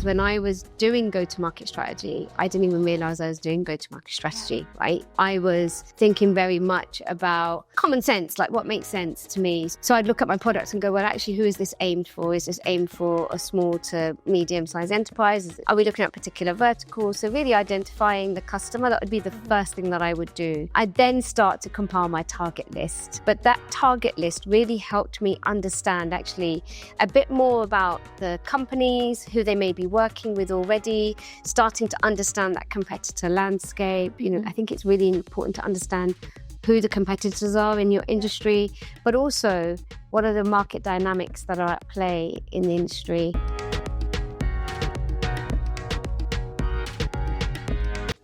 is when I was doing go-to-market strategy, I didn't even realize I was doing go-to-market strategy, right? I was thinking very much about common sense, like what makes sense to me. So I'd look at my products and go, well, actually, who is this aimed for? Is this aimed for a small to medium-sized enterprise? Are we looking at particular verticals? So really identifying the customer, that would be the first thing that I would do. I'd then start to compile my target list. But that target list really helped me understand actually a bit more about the companies, who they may be working with already, starting to understand that competitor landscape. I think it's really important to understand who the competitors are in your industry, but also what are the market dynamics that are at play in the industry.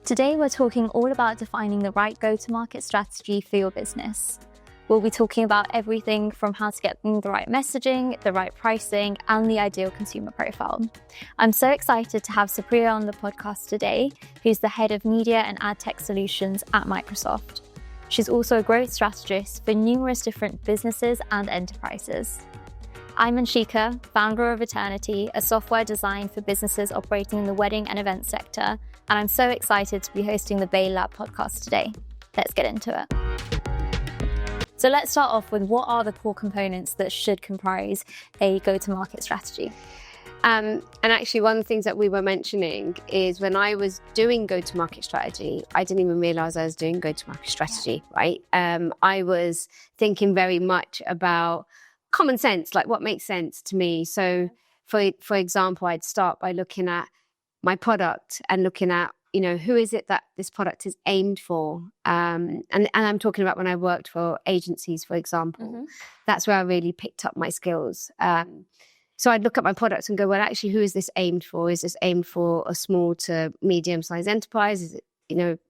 Today, we're talking all about defining the right go-to-market strategy for your business. We'll be talking about everything from how to get the right messaging, the right pricing, and the ideal consumer profile. I'm so excited to have Supriya on the podcast today, who's the head of media and ad tech solutions at Microsoft. She's also a growth strategist for numerous different businesses and enterprises. I'm Anshika, founder of Eternity, a software designed for businesses operating in the wedding and event sector, and I'm so excited to be hosting the Bay Lab podcast today. Let's get into it. So let's start off with what are the core components that should comprise a go-to-market strategy? And actually, one of the things that we were mentioning is when I was doing go-to-market strategy, I didn't even realize I was doing go-to-market strategy, right? I was thinking very much about common sense, like what makes sense to me. So for example, I'd start by looking at my product and looking at, who is it that this product is aimed for? And I'm talking about when I worked for agencies, for example. Mm-hmm. That's where I really picked up my skills. So I'd look at my products and go, well, actually, who is this aimed for? Is this aimed for a small to medium-sized enterprise? Is it,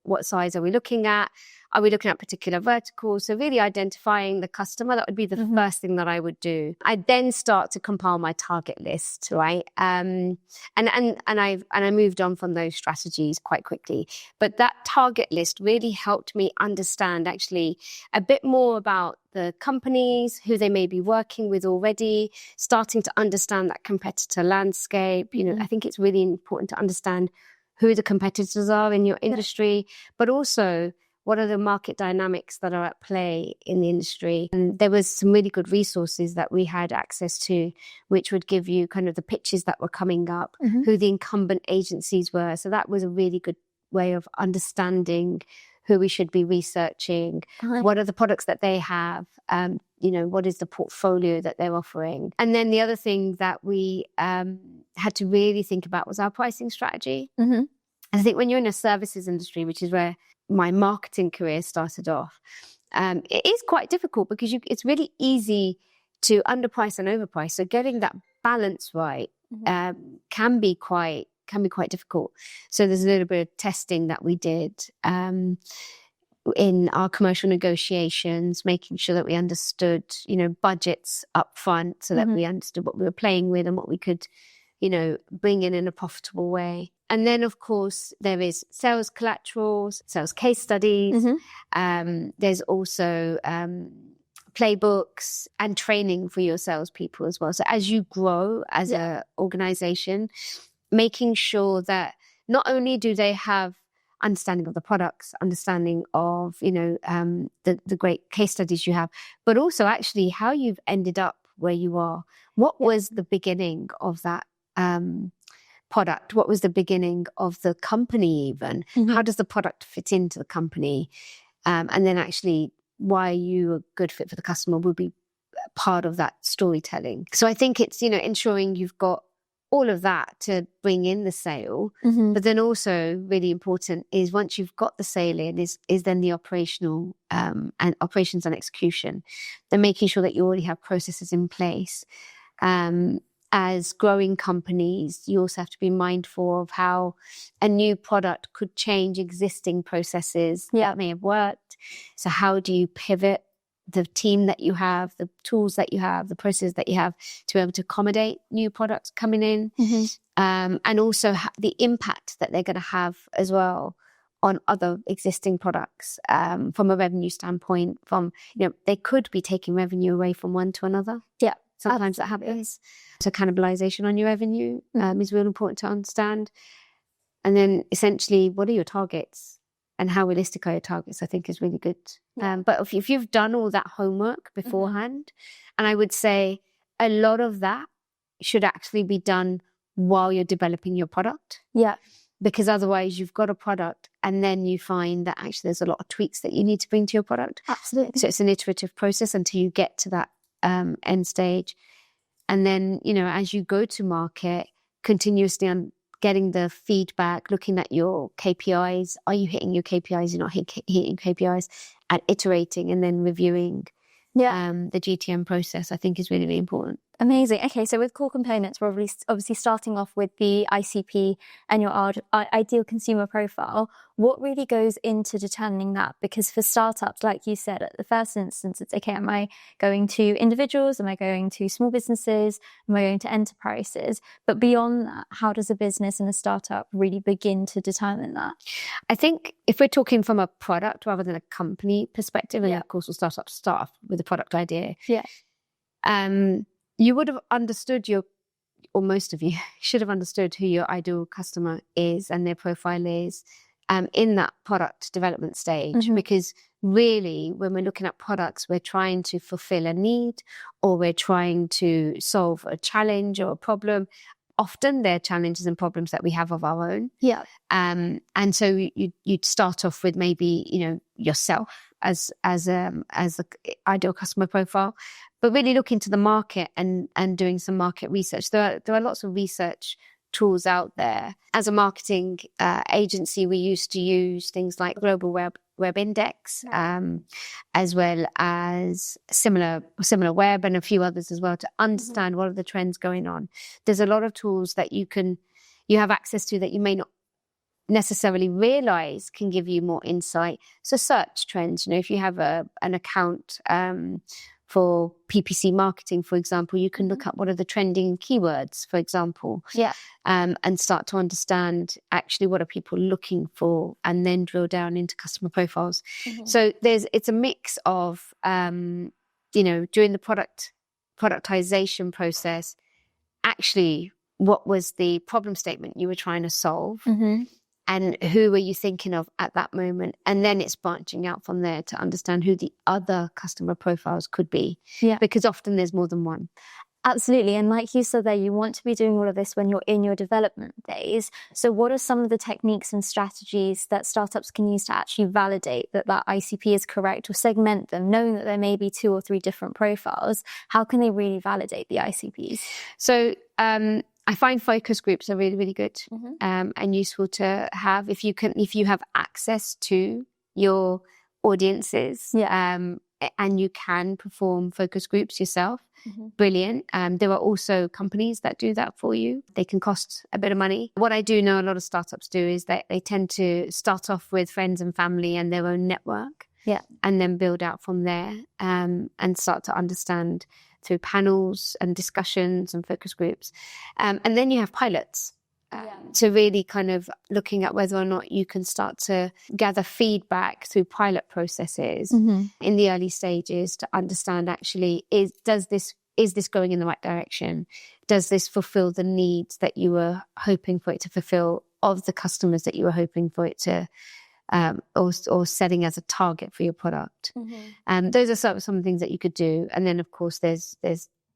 what size are we looking at? Are we looking at particular verticals? So really identifying the customer, that would be the first thing that I would do. I'd then start to compile my target list, right? And I moved on from those strategies quite quickly. But that target list really helped me understand actually a bit more about the companies, who they may be working with already, starting to understand that competitor landscape. I think it's really important to understand who the competitors are in your industry, but also what are the market dynamics that are at play in the industry. And there was some really good resources that we had access to, which would give you kind of the pitches that were coming up, who the incumbent agencies were. So that was a really good way of understanding who we should be researching, what are the products that they have, what is the portfolio that they're offering. And then the other thing that we had to really think about was our pricing strategy. Mm-hmm. I think when you're in a services industry, which is where my marketing career started off, it is quite difficult because it's really easy to underprice and overprice. So getting that balance right can be quite difficult. So there's a little bit of testing that we did in our commercial negotiations, making sure that we understood, budgets up front so that we understood what we were playing with and what we could, bring in a profitable way. And then, of course, there is sales collaterals, sales case studies. There's also playbooks and training for your salespeople as well. So as you grow as an organization, making sure that not only do they have understanding of the products, understanding of, the great case studies you have, but also actually how you've ended up where you are. What was the beginning of that product? What was the beginning of the company even? How does the product fit into the company? And then actually why you a good fit for the customer will be part of that storytelling. So I think it's, ensuring you've got all of that to bring in the sale. But then also really important is once you've got the sale in is then the operational and operations and execution. Then making sure that you already have processes in place. As growing companies, you also have to be mindful of how a new product could change existing processes that may have worked. So how do you pivot the team that you have, the tools that you have, the processes that you have to be able to accommodate new products coming in, and also the impact that they're going to have as well on other existing products from a revenue standpoint. From they could be taking revenue away from one to another. Yeah. Sometimes that happens. So cannibalization on your revenue is really important to understand. And then essentially, what are your targets and how realistic are your targets, I think is really good. But if you've done all that homework beforehand, and I would say a lot of that should actually be done while you're developing your product. Yeah. Because otherwise you've got a product and then you find that actually there's a lot of tweaks that you need to bring to your product. Absolutely. So it's an iterative process until you get to that end stage. And then, as you go to market, continuously getting the feedback, looking at your KPIs. Are you hitting your KPIs? You're not hitting KPIs, and iterating and then reviewing the GTM process, I think is really, really important. Amazing. Okay, so with core components, we're obviously starting off with the ICP and your ideal consumer profile. What really goes into determining that? Because for startups, like you said, at the first instance, it's okay, am I going to individuals? Am I going to small businesses? Am I going to enterprises? But beyond that, how does a business and a startup really begin to determine that? I think if we're talking from a product rather than a company perspective, and of course we'll start off with a product idea. Yeah. You would have understood or most of you should have understood who your ideal customer is and their profile is in that product development stage. Because really, when we're looking at products, we're trying to fulfill a need or we're trying to solve a challenge or a problem. Often they're challenges and problems that we have of our own. Yeah. And so you'd start off with maybe, yourself as the ideal customer profile, but really look into the market and doing some market research. There are lots of research tools out there. As a marketing agency, we used to use things like Global Web Index, as well as similar web and a few others as well, to understand what are the trends going on. There's a lot of tools that you have access to that you may not necessarily realize can give you more insight. So search trends, if you have an account for PPC marketing, for example, you can look up what are the trending keywords, for example, and start to understand actually what are people looking for, and then drill down into customer profiles. So it's a mix of, during the productization process, actually, what was the problem statement you were trying to solve? And who were you thinking of at that moment? And then it's branching out from there to understand who the other customer profiles could be. Yeah. Because often there's more than one. Absolutely. And like you said there, you want to be doing all of this when you're in your development days. So what are some of the techniques and strategies that startups can use to actually validate that ICP is correct, or segment them, knowing that there may be 2 or 3 different profiles? How can they really validate the ICPs? So I find focus groups are really, really good and useful to have if you have access to your audiences and you can perform focus groups yourself. Brilliant. There are also companies that do that for you. They can cost a bit of money. What I do know a lot of startups do is that they tend to start off with friends and family and their own network, and then build out from there and start to understand through panels and discussions and focus groups. And then you have pilots. To really kind of looking at whether or not you can start to gather feedback through pilot processes in the early stages to understand actually, is this going in the right direction? Does this fulfill the needs that you were hoping for it to fulfill of the customers that you were hoping for it to, or setting as a target for your product? Those are some of the things that you could do. And then of course there's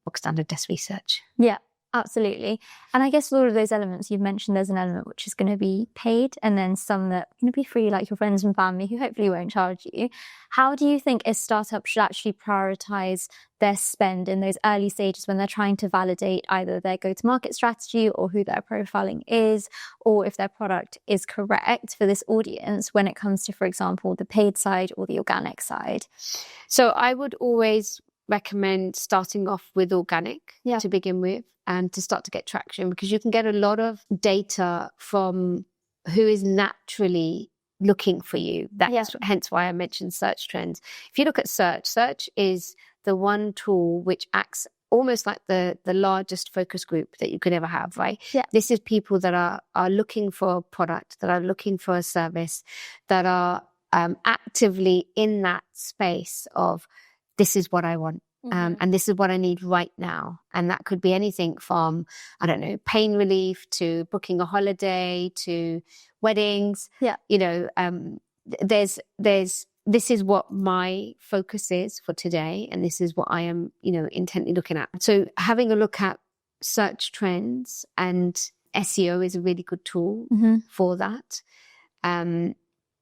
book standard desk research. Yeah. Absolutely. And I guess all of those elements you've mentioned, there's an element which is going to be paid and then some that are going to be free, like your friends and family who hopefully won't charge you. How do you think a startup should actually prioritize their spend in those early stages when they're trying to validate either their go-to-market strategy or who their profiling is, or if their product is correct for this audience when it comes to, for example, the paid side or the organic side? So I would always recommend starting off with organic to begin with, and to start to get traction, because you can get a lot of data from who is naturally looking for you. That's hence why I mentioned search trends. If you look at search is the one tool which acts almost like the largest focus group that you could ever have, right? This is people that are looking for a product, that are looking for a service, that are actively in that space of, this is what I want. And this is what I need right now. And that could be anything from, I don't know, pain relief to booking a holiday to weddings. Yeah. You know, this is what my focus is for today. And this is what I am, you know, intently looking at. So having a look at search trends, and SEO is a really good tool for that.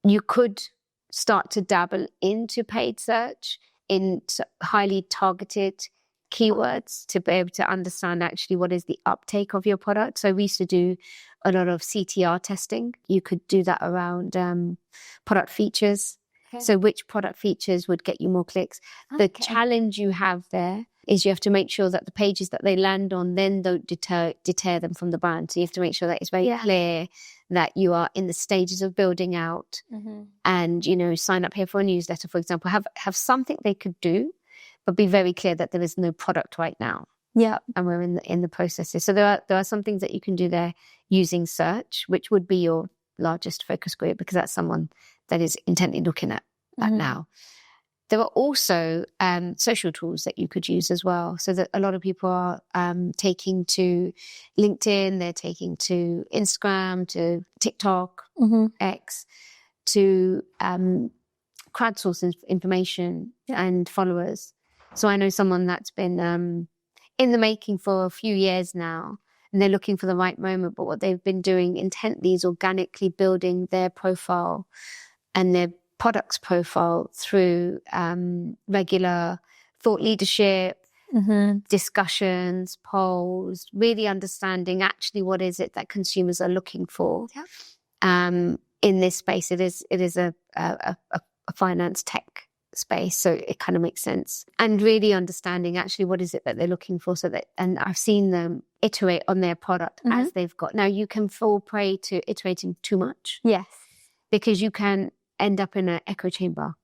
You could start to dabble into paid search in highly targeted keywords to be able to understand actually what is the uptake of your product. So we used to do a lot of CTR testing. You could do that around product features. Okay. So which product features would get you more clicks? Okay. The challenge you have there is you have to make sure that the pages that they land on then don't deter them from the brand. So you have to make sure that it's very clear that you are in the stages of building out and, you know, sign up here for a newsletter, for example, have something they could do, but be very clear that there is no product right now. Yeah. And we're in the processes. So there are some things that you can do there using search, which would be your largest focus group, because that's someone that is intently looking at that now. There are also social tools that you could use as well. So that a lot of people are taking to LinkedIn, they're taking to Instagram, to TikTok, X, to crowdsource information and followers. So I know someone that's been in the making for a few years now, and they're looking for the right moment. But what they've been doing intently is organically building their profile and their products profile through regular thought leadership, discussions, polls, really understanding actually what is it that consumers are looking for. In this space, it is a finance tech space, so it kind of makes sense. And really understanding actually what is it that they're looking for, so that, and I've seen them iterate on their product as they've got. Now you can fall prey to iterating too much. Yes. Because you can end up in an echo chamber.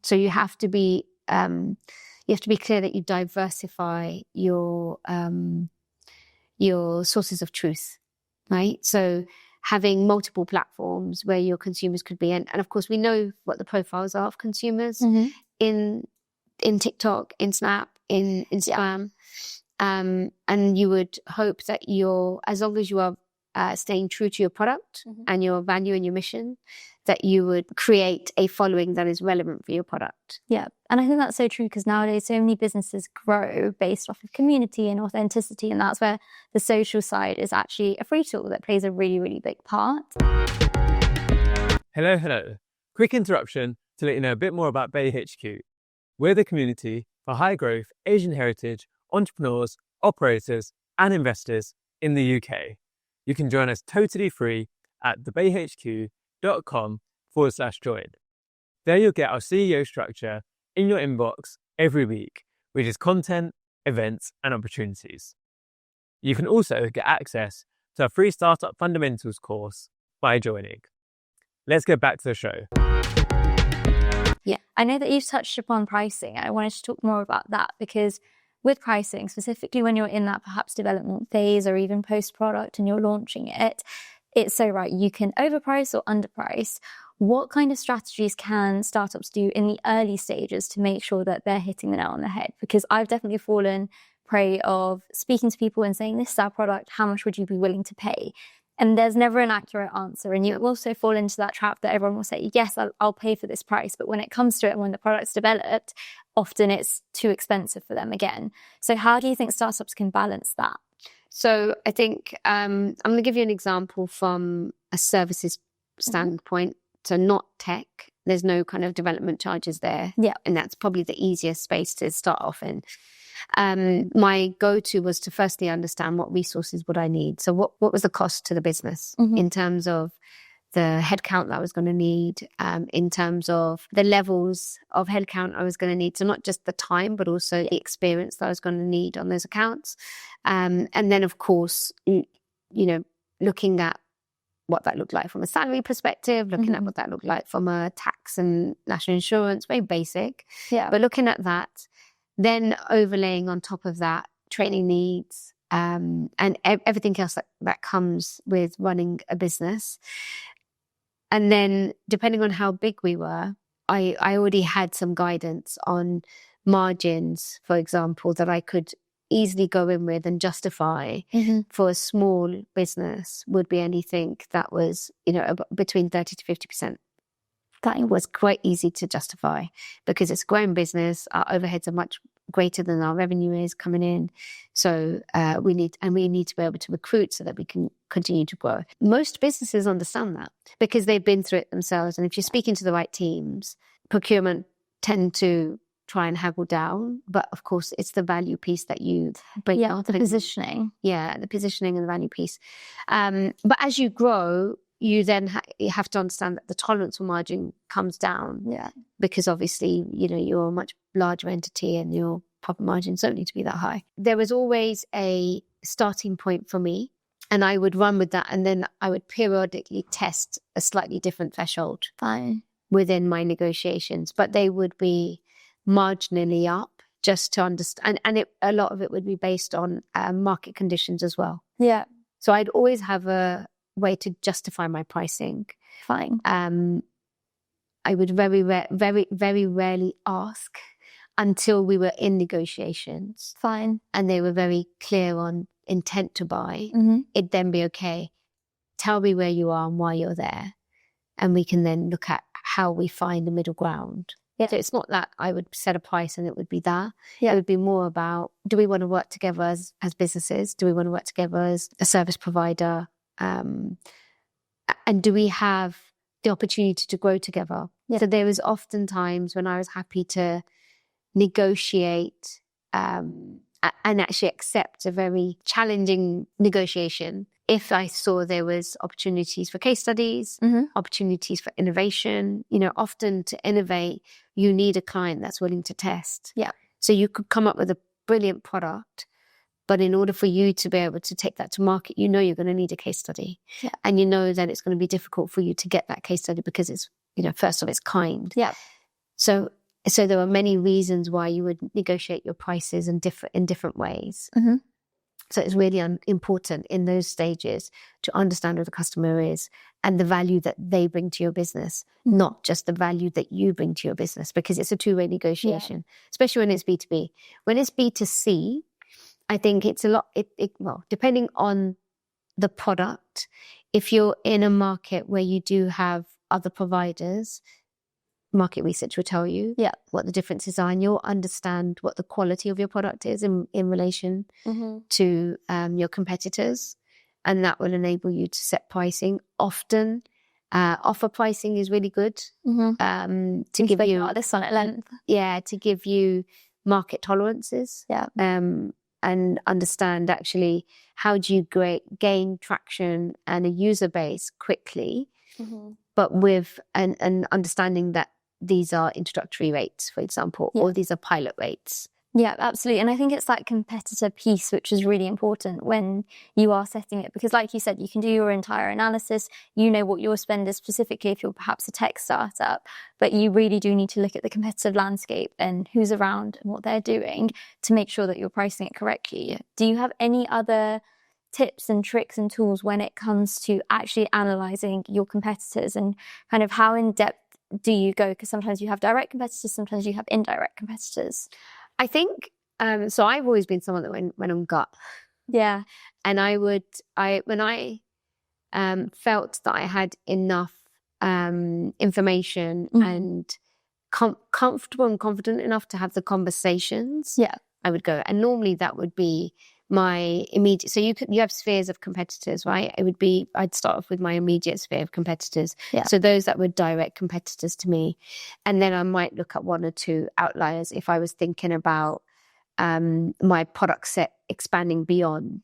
So you have to be clear that you diversify your sources of truth, right? So having multiple platforms where your consumers could be, and of course we know what the profiles are of consumers in TikTok, in Snap, in Instagram, and you would hope that as long as you are staying true to your product and your value and your mission, that you would create a following that is relevant for your product. Yeah. And I think that's so true, because nowadays so many businesses grow based off of community and authenticity. And that's where the social side is actually a free tool that plays a really, really big part. Hello. Quick interruption to let you know a bit more about Bay HQ. We're the community for high growth Asian heritage entrepreneurs, operators, and investors in the UK. You can join us totally free at thebayhq.com/join. There you'll get our CEO structure in your inbox every week, which is content, events, and opportunities. You can also get access to our free Startup Fundamentals course by joining. Let's get back to the show. Yeah, I know that you've touched upon pricing. I wanted to talk more about that, because with pricing, specifically when you're in that perhaps development phase or even post-product and you're launching it, it's so right. You can overprice or underprice. What kind of strategies can startups do in the early stages to make sure that they're hitting the nail on the head? Because I've definitely fallen prey of speaking to people and saying, this is our product, how much would you be willing to pay? And there's never an accurate answer. And you also fall into that trap that everyone will say, yes, I'll pay for this price. But when it comes to it, and when the product's developed, often it's too expensive for them again. So how do you think startups can balance that? So I think I'm going to give you an example from a services standpoint. So not tech. There's no kind of development charges there. Yeah. And that's probably the easiest space to start off in. My go-to was to firstly understand what resources would I need. So what was the cost to the business in terms of the headcount that I was going to need, in terms of the levels of headcount I was going to need. So not just the time, but also the experience that I was going to need on those accounts. And then, of course, looking at what that looked like from a salary perspective, looking at what that looked like from a tax and national insurance, very basic. Yeah. But looking at that, then overlaying on top of that training needs, and everything else that comes with running a business. And then depending on how big we were, I already had some guidance on margins, for example, that I could easily go in with and justify for a small business would be anything that was, between 30 to 50%. That was quite easy to justify because it's a growing business. Our overheads are much greater than our revenue is coming in. So we need to be able to recruit so that we can continue to grow. Most businesses understand that because they've been through it themselves. And if you're speaking to the right teams, procurement tend to try and haggle down. But of course, it's the value piece that you bring out. The positioning. Yeah, the positioning and the value piece. But as you grow, you then you have to understand that the tolerance for margin comes down. Yeah. Because obviously, you're a much larger entity and your profit margins don't need to be that high. There was always a starting point for me and I would run with that. And then I would periodically test a slightly different threshold within my negotiations, but they would be marginally up just to understand. And a lot of it would be based on market conditions as well. Yeah. So I'd always have a way to justify my pricing. Fine. I would very rarely ask until we were in negotiations. Fine. And they were very clear on intent to buy. It'd then be, okay, tell me where you are and why you're there. And we can then look at how we find the middle ground. Yeah. So it's not that I would set a price and it would be that. Yeah. It would be more about, do we want to work together as businesses? Do we want to work together as a service provider? And do we have the opportunity to grow together? Yeah. So there was often times when I was happy to negotiate and actually accept a very challenging negotiation if I saw there was opportunities for case studies, opportunities for innovation. Often to innovate, you need a client that's willing to test. Yeah. So you could come up with a brilliant product, but in order for you to be able to take that to market, you're going to need a case study. Yeah. And that it's going to be difficult for you to get that case study because it's, first of its kind. Yeah. So there are many reasons why you would negotiate your prices in different ways. So it's really important in those stages to understand who the customer is and the value that they bring to your business, not just the value that you bring to your business, because it's a two-way negotiation, especially when it's B2B. When it's B2C, I think it's a lot, depending on the product, if you're in a market where you do have other providers, market research will tell you what the differences are, and you'll understand what the quality of your product is in relation to your competitors, and that will enable you to set pricing. Often, offer pricing is really good to give you this on at length. Yeah, to give you market tolerances. Yeah. And understand actually how do you gain traction and a user base quickly, but with an understanding that these are introductory rates, for example, or these are pilot rates. Yeah, absolutely. And I think it's that competitor piece which is really important when you are setting it, because like you said, you can do your entire analysis, what your spend is specifically if you're perhaps a tech startup, but you really do need to look at the competitive landscape and who's around and what they're doing to make sure that you're pricing it correctly. Do you have any other tips and tricks and tools when it comes to actually analysing your competitors, and kind of how in depth do you go? Because sometimes you have direct competitors, sometimes you have indirect competitors. I think, so I've always been someone that went on gut. Yeah. And when I felt that I had enough information and comfortable and confident enough to have the conversations, I would go. And normally that would be my immediate, so you have spheres of competitors, right? I'd start off with my immediate sphere of competitors. Yeah. So those that were direct competitors to me. And then I might look at one or two outliers if I was thinking about my product set expanding beyond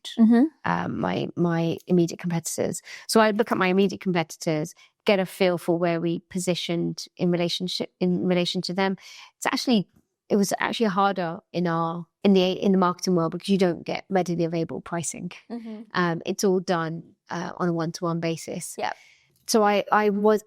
my immediate competitors. So I'd look at my immediate competitors, get a feel for where we positioned in relation to them. It was actually harder in the marketing world because you don't get readily available pricing. It's all done on a one-to-one basis. Yeah. So I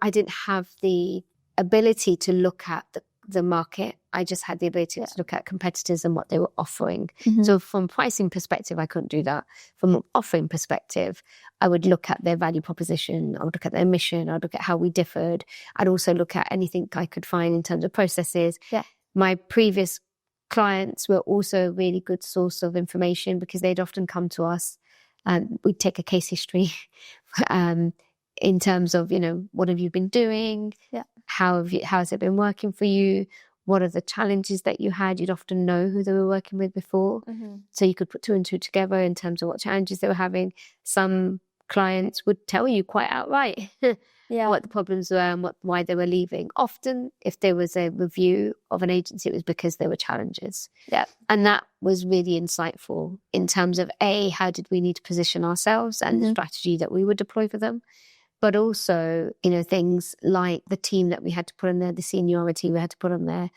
didn't have the ability to look at the market. I just had the ability to look at competitors and what they were offering. So from a pricing perspective, I couldn't do that. From an offering perspective, I would look at their value proposition. I would look at their mission. I'd look at how we differed. I'd also look at anything I could find in terms of processes. Yeah. My previous clients were also a really good source of information because they'd often come to us and we'd take a case history in terms of, what have you been doing? Yeah. How has it been working for you? What are the challenges that you had? You'd often know who they were working with before. So you could put two and two together in terms of what challenges they were having. Some clients would tell you quite outright what the problems were and why they were leaving. Often, if there was a review of an agency, it was because there were challenges. Yeah. And that was really insightful in terms of, A, how did we need to position ourselves and the strategy that we would deploy for them? But also, things like the team that we had to put in there, the seniority we had to put on there,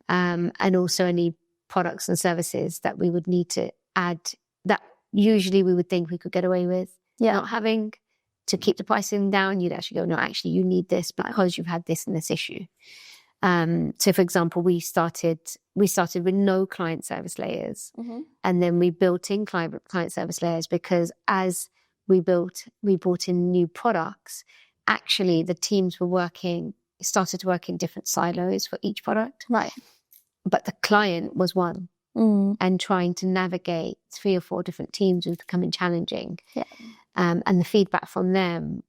and also any products and services that we would need to add that usually we would think we could get away with not having to keep the pricing down. You'd actually go, no, actually you need this because you've had this and this issue. So for example, we started with no client service layers, and then we built in client service layers because as we brought in new products, actually the teams started to work in different silos for each product. Right. But the client was one. And trying to navigate 3 or 4 different teams was becoming challenging. Yeah. And the feedback from them,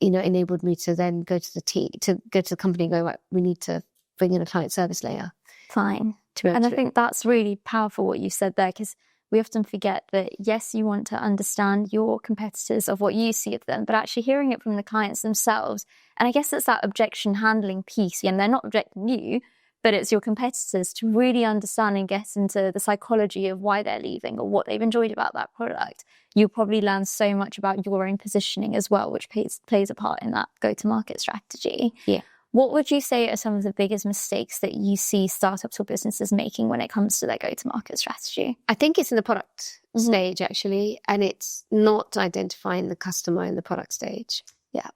enabled me to then go to the company and go, right, we need to bring in a client service layer. Fine. And I think that's really powerful what you said there, because we often forget that, yes, you want to understand your competitors of what you see of them, but actually hearing it from the clients themselves. And I guess it's that objection handling piece. And they're not objecting you, but it's your competitors, to really understand and get into the psychology of why they're leaving or what they've enjoyed about that product. You'll probably learn so much about your own positioning as well, which plays a part in that go-to-market strategy. Yeah. What would you say are some of the biggest mistakes that you see startups or businesses making when it comes to their go-to-market strategy? I think it's in the product stage, actually, and it's not identifying the customer in the product stage,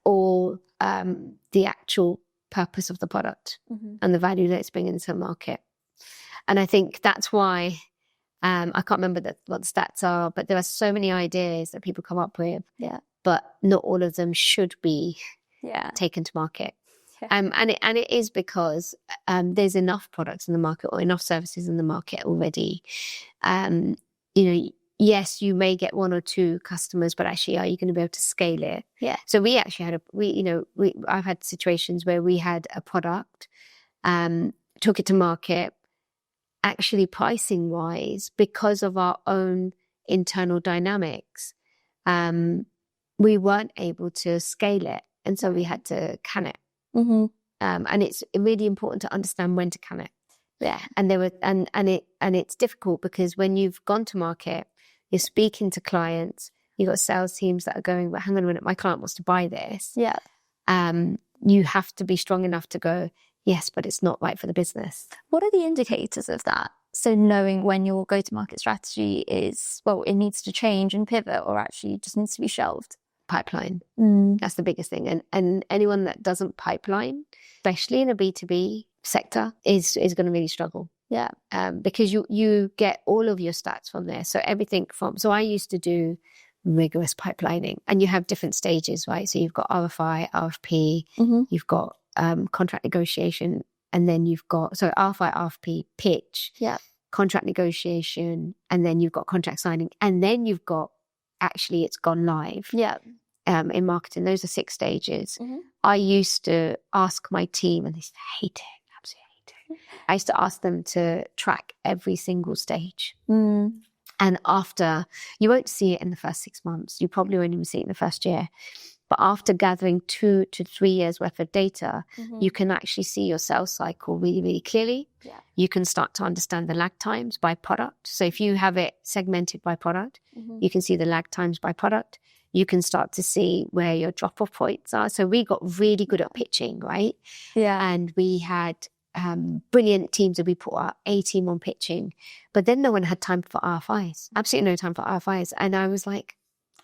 or the actual purpose of the product and the value that it's bringing into the market. And I think that's why I can't remember what the stats are, but there are so many ideas that people come up with, but not all of them should be taken to market. And it is because there's enough products in the market or enough services in the market already. Yes, you may get 1 or 2 customers, but actually, are you going to be able to scale it? Yeah. So we actually I've had situations where we had a product, took it to market, actually pricing wise, because of our own internal dynamics, we weren't able to scale it, and so we had to can it. And it's really important to understand when to can it. Yeah. And it's difficult because when you've gone to market, you're speaking to clients, you've got sales teams that are going, well, hang on a minute, my client wants to buy this. Yeah. You have to be strong enough to go, yes, but it's not right for the business. What are the indicators of that? So knowing when your go-to-market strategy is, well, it needs to change and pivot, or actually just needs to be shelved. Pipeline. That's the biggest thing. And anyone that doesn't pipeline, especially in a B2B sector, is going to really struggle. Yeah. Because you get all of your stats from there. So everything so I used to do rigorous pipelining, and you have different stages, right? So you've got RFI, RFP, you've got contract negotiation, and then you've got, RFI, RFP, pitch, contract negotiation, and then you've got contract signing, and then you've got actually it's gone live. Yeah. In marketing, those are 6 stages. I used to ask my team, and they hate it, absolutely hate it. I used to ask them to track every single stage. And after, you won't see it in the first 6 months. You probably won't even see it in the first year. But after gathering 2 to 3 years worth of data, you can actually see your sales cycle really, really clearly. Yeah. You can start to understand the lag times by product. So if you have it segmented by product, you can see the lag times by product. You can start to see where your drop-off points are. So we got really good at pitching, right? Yeah. And we had brilliant teams that we put our A team on pitching. But then no one had time for RFIs. Absolutely no time for RFIs. And I was like,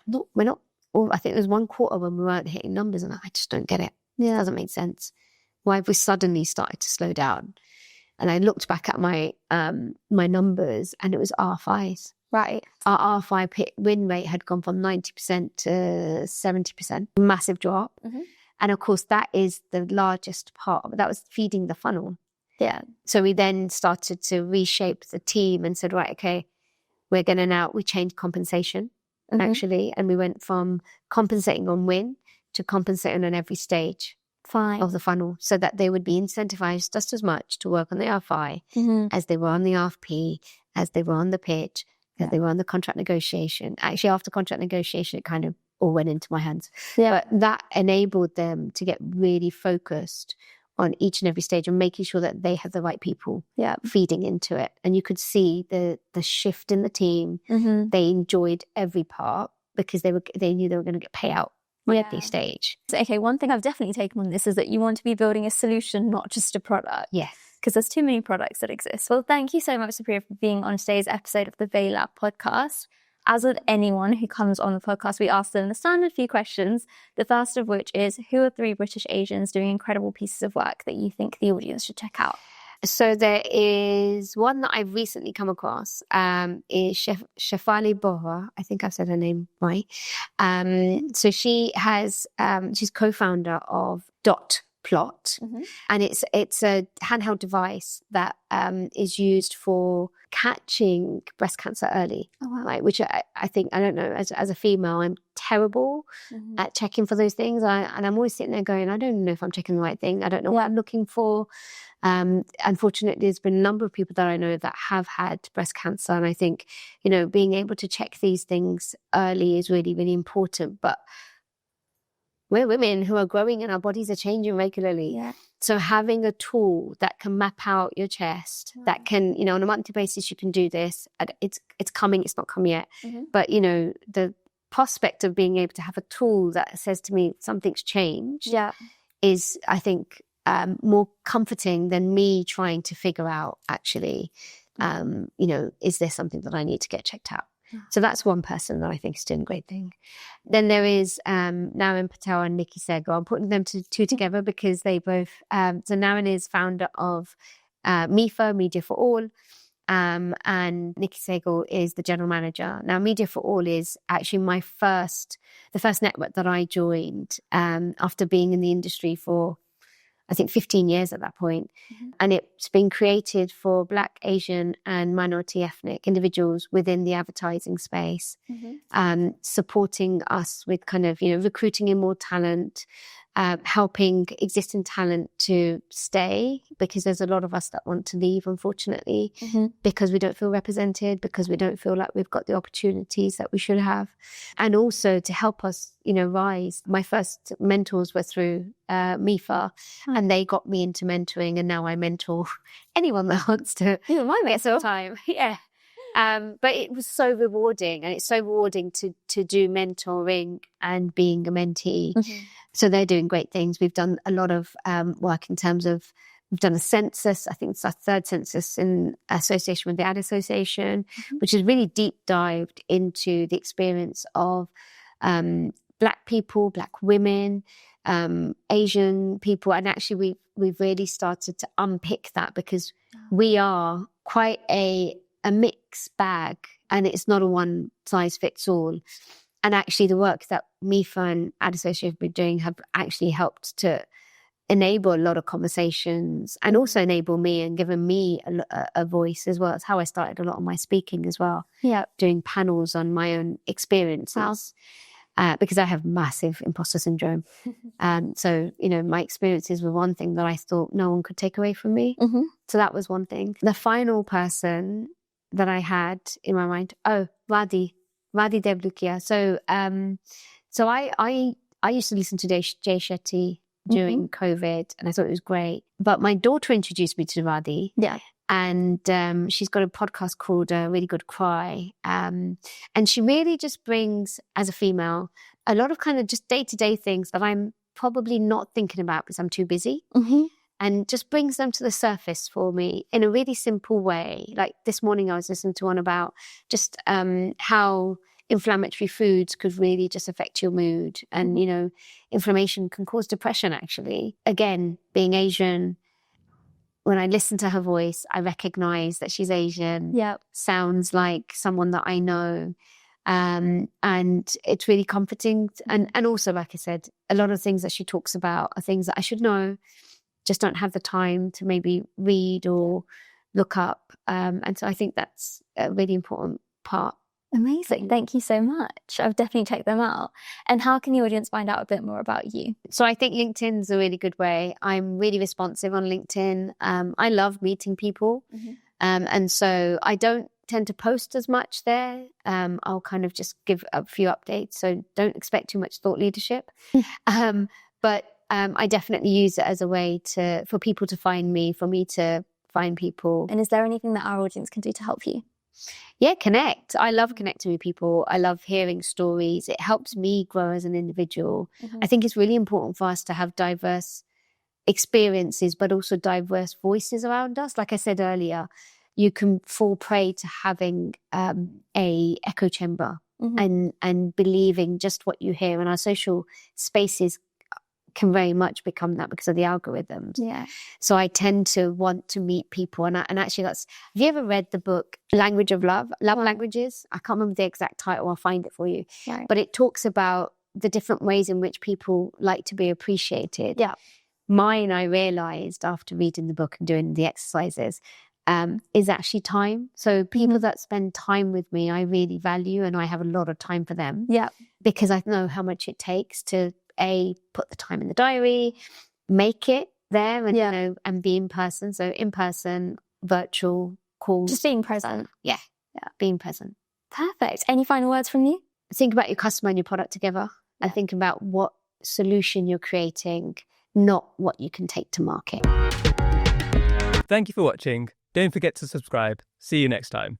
no, we're not. Or I think there was 1 quarter when we weren't hitting numbers, and I just don't get it. Yeah, it doesn't make sense. Why have we suddenly started to slow down? And I looked back at my numbers, and it was RFIs. Right. Our RFI win rate had gone from 90% to 70%. Massive drop. And of course, that is the largest part. That was feeding the funnel. Yeah. So we then started to reshape the team and said, right, okay, we changed compensation actually. And we went from compensating on win to compensating on every stage of the funnel, so that they would be incentivized just as much to work on the RFI as they were on the RFP, as they were on the pitch, as they were on the contract negotiation. Actually, after contract negotiation, it kind of all went into my hands. But that enabled them to get really focused on each and every stage and making sure that they had the right people feeding into it. And you could see the shift in the team. They enjoyed every part because they knew they were going to get payout at every stage. So, okay, one thing I've definitely taken on this is that you want to be building a solution, not just a product. Yes. Because there's too many products that exist. Well, thank you so much, Supriya, for being on today's episode of the VayLab podcast. As with anyone who comes on the podcast, we ask them the standard few questions. The first of which is, who are 3 British Asians doing incredible pieces of work that you think the audience should check out? So there is one that I've recently come across, is Shefali Bohra. I think I've said her name right. So she has, she's co-founder of Dot Plot, and it's a handheld device that is used for catching breast cancer early. Right, which I think, I don't know, as a female, I'm terrible at checking for those things. And I'm always sitting there going, I don't know if I'm checking the right thing. I don't know what I'm looking for. Unfortunately, there's been a number of people that I know that have had breast cancer. And I think, being able to check these things early is really, really important. But we're women who are growing and our bodies are changing regularly. So having a tool that can map out your chest, that can, on a monthly basis, you can do this. It's coming, it's not come yet. But, the prospect of being able to have a tool that says to me something's changed is, I think, more comforting than me trying to figure out, actually, is there something that I need to get checked out? So that's one person that I think is doing a great thing. Then there is Naren Patel and Nikki Sehgal. I'm putting them two together because they both, so Naren is founder of MIFA, Media for All, and Nikki Sehgal is the general manager. Now, Media for All is actually the first network that I joined after being in the industry for, I think, 15 years at that point. And it's been created for Black, Asian and minority ethnic individuals within the advertising space, supporting us with kind of, recruiting in more talent, helping existing talent to stay, because there's a lot of us that want to leave, unfortunately, because we don't feel represented, because we don't feel like we've got the opportunities that we should have. And also to help us, rise. My first mentors were through MIFA, and they got me into mentoring, and now I mentor anyone that wants to. Even my mentor. Time. But it was so rewarding, and it's so rewarding to do mentoring and being a mentee. So they're doing great things. We've done a lot of work in terms of, we've done a census. I think it's our 3rd census in association with the Ad Association, which is really deep dived into the experience of Black people, Black women, Asian people. And actually we've really started to unpick that, because we are quite a mixed bag, and it's not a one size fits all. And actually the work that MIFA and Ad Association have been doing have actually helped to enable a lot of conversations, and also enable me and given me a voice as well. It's how I started a lot of my speaking as well. Doing panels on my own experiences. Because I have massive imposter syndrome. So, my experiences were one thing that I thought no one could take away from me. So that was one thing. The final person that I had in my mind, Radhi Devlukia. So I used to listen to Jay Shetty during COVID, and I thought it was great. But my daughter introduced me to Radhi. And she's got a podcast called Really Good Cry. And she really just brings, as a female, a lot of kind of just day-to-day things that I'm probably not thinking about because I'm too busy. And just brings them to the surface for me in a really simple way. Like this morning I was listening to one about just how inflammatory foods could really just affect your mood. And, inflammation can cause depression, actually. Again, being Asian, when I listen to her voice, I recognize that she's Asian. Sounds like someone that I know. And it's really comforting. And also, like I said, a lot of things that she talks about are things that I should know. just don't have the time to maybe read or look up. And so I think that's a really important part. Amazing. Thank you so much. I've definitely checked them out. And how can the audience find out a bit more about you? So I think LinkedIn's a really good way. I'm really responsive on LinkedIn. I love meeting people. And so I don't tend to post as much there. I'll kind of just give a few updates. So don't expect too much thought leadership. But I definitely use it as a way for people to find me, for me to find people. And is there anything that our audience can do to help you? Yeah, connect. I love connecting with people. I love hearing stories. It helps me grow as an individual. I think it's really important for us to have diverse experiences, but also diverse voices around us. Like I said earlier, you can fall prey to having a echo chamber and believing just what you hear. And our social spaces can very much become that because of the algorithms. Yeah. So I tend to want to meet people. And actually have you ever read the book Language of Love? Love Languages? I can't remember the exact title. I'll find it for you. Right. But it talks about the different ways in which people like to be appreciated. Yeah. Mine, I realized after reading the book and doing the exercises, is actually time. So people that spend time with me, I really value, and I have a lot of time for them. Yeah. Because I know how much it takes to put the time in the diary, make it there, and you know, and be in person. So in person, virtual calls, just being present. Yeah, being present. Perfect. Any final words from you? Think about your customer and your product together, and think about what solution you're creating, not what you can take to market. Thank you for watching. Don't forget to subscribe. See you next time.